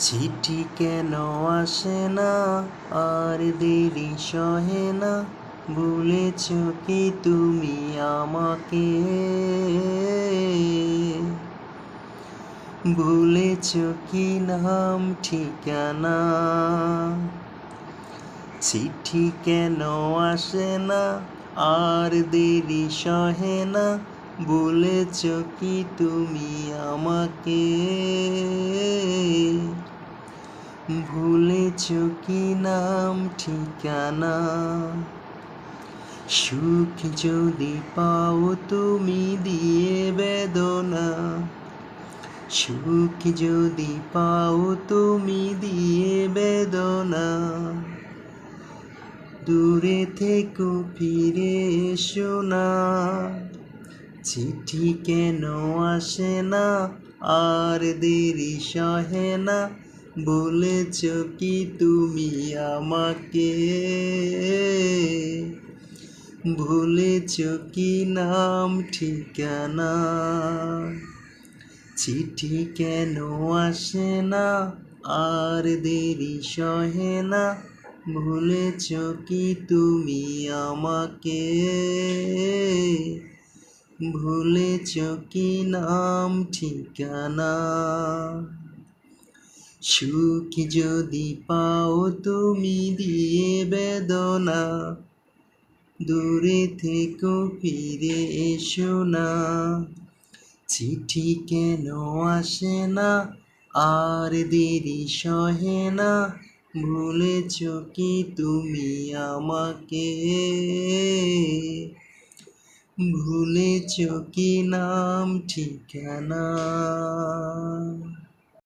চিঠি কেন আসে না আর দেরি সহে না, বলেছ কি তুমি আমাকে, বলেছ কি নাম ঠিকানা। চিঠি কেন আসে না আর দেরি সহে না, বলেছ কি তুমি আমাকে, ভুলেছ কি নাম ঠিকানা। সুখ যদি পাও তুমি দিয়ে বেদনা, সুখ যদি পাও তুমি দিয়ে বেদনা, দূরে থেকো ফিরে এসো না। চিঠি কেন আসে না আর দেরি সহে না, বলেছ কি তুমি আমাকে, ভুলেছ কি নাম ঠিকানা। চিঠি কেন আসে না আর দেরি সহে না, ভুলেছ কি তুমি আমাকে, ভুলেছ কি নাম ঠিকানা। সুখ যদি পাও তুমি দিয়ে বেদনা, দূরে থেকো ফিরে এসো না। চিঠি কেন আসে না আর দেরি সহে না, ভুলেছ কি তুমি আমাকে, ভুলেছ কি নাম ঠিকানা।